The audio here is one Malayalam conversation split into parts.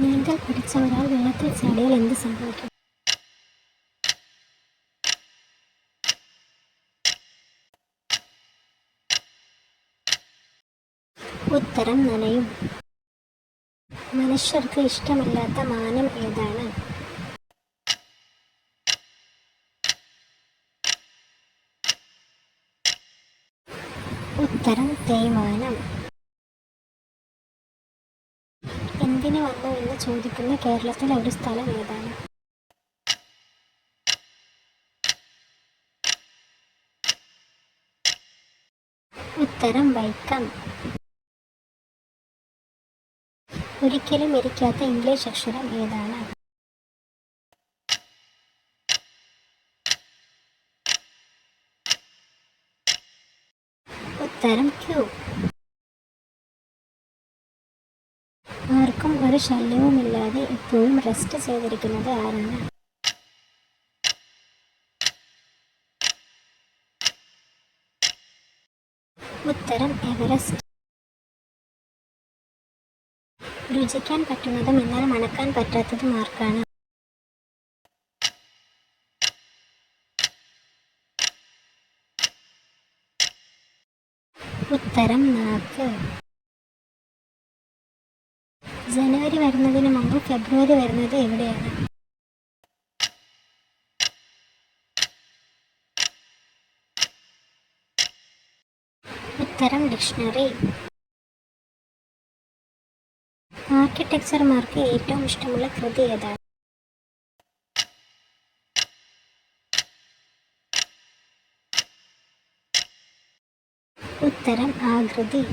നീന്തൽ പഠിച്ച ഒരാൾ വെള്ളത്തിൽ ചാടിയാൽ എന്ത് സംഭവിക്കും? ഉത്തരം നനയും. മനുഷ്യർക്ക് ഇഷ്ടമില്ലാത്ത മാനം ഏതാണ്? ഉത്തരം തേയ്മാനം. എന്തിനു വന്നു എന്ന് ചോദിക്കുന്ന കേരളത്തിലെ ഒരു സ്ഥലം ഏതാണ്? ഉത്തരം വൈക്കം. ഒരിക്കലും ഇരിക്കാത്ത ഇംഗ്ലീഷ് അക്ഷരം ഏതാണ്? ഉത്തരം ക്യൂ. ആർക്കും ഒരു ശല്യവുമില്ലാതെ എപ്പോഴും റെസ്റ്റ് ചെയ്തിരിക്കുന്നത് ആരാണ്? ഉത്തരം എവറസ്റ്റ്. രുചിക്കാൻ പറ്റുന്നതും എന്നാൽ മണക്കാൻ പറ്റാത്തതും ആർക്കാണ്? ഉത്തരം നാക്ക്. ജനുവരി വരുന്നതിന് മുമ്പ് ഫെബ്രുവരി വരുന്നത് എവിടെയാണ്? ഉത്തരം ഡിക്ഷണറി. ആർക്കിടെക്ചർമാർക്ക് ഏറ്റവും ഇഷ്ടമുള്ള കൃതി ഏതാണ്? ഉത്തരം ആകൃതി.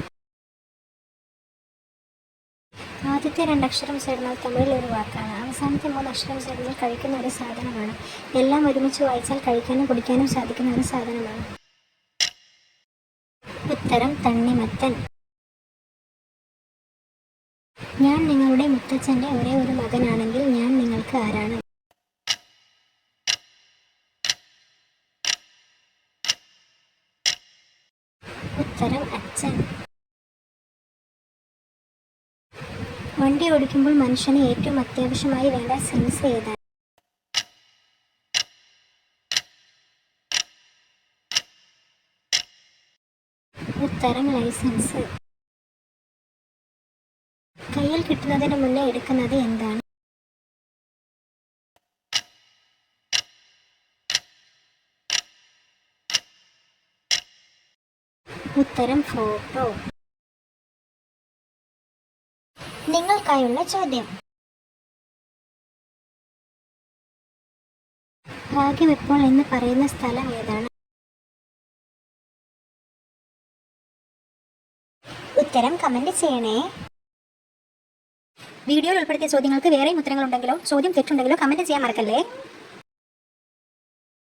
ആദ്യത്തെ രണ്ടക്ഷരം ചേർന്നാൽ തമിഴിൽ ഒരു വാക്കാണ്. അവസാനത്തെ മൂന്നക്ഷരം ചേർന്നാൽ കഴിക്കുന്ന ഒരു സാധനമാണ്. എല്ലാം ഒരുമിച്ച് വായിച്ചാൽ കഴിക്കാനും കുടിക്കാനും സാധിക്കുന്ന ഒരു സാധനമാണ്. ഉത്തരം തണ്ണിമത്തൻ. ഞാൻ നിങ്ങളുടെ മുത്തച്ഛൻ്റെ ഒരേ ഒരു മകനാണെങ്കിൽ ഞാൻ നിങ്ങൾക്ക് ആരാണ്? ഉത്തരം അച്ഛൻ. വണ്ടി ഓടിക്കുമ്പോൾ മനുഷ്യന് ഏറ്റവും അത്യാവശ്യമായി വേണ്ട സെൻസ് ഏതാണ്? ഉത്തരം ലൈസൻസ്. കയ്യിൽ കിട്ടുന്നതിന് മുന്നേ എടുക്കുന്നത് എന്താണ്? ഉത്തരം ഫോട്ടോ. നിങ്ങൾക്കായുള്ള ചോദ്യം. ഭാഗ്യം ഇപ്പോൾ എന്ന് പറയുന്ന സ്ഥലം ഏതാണ്? ഉത്തരം കമന്റ് ചെയ്യണേ. വീഡിയോയിൽ ഉൾപ്പെടുത്തിയ ചോദ്യങ്ങൾക്ക് വേറെയും ഉത്തരങ്ങളുണ്ടെങ്കിലോ ചോദ്യം തെറ്റുണ്ടെങ്കിലോ കമന്റ് ചെയ്യാൻ മറക്കല്ലേ.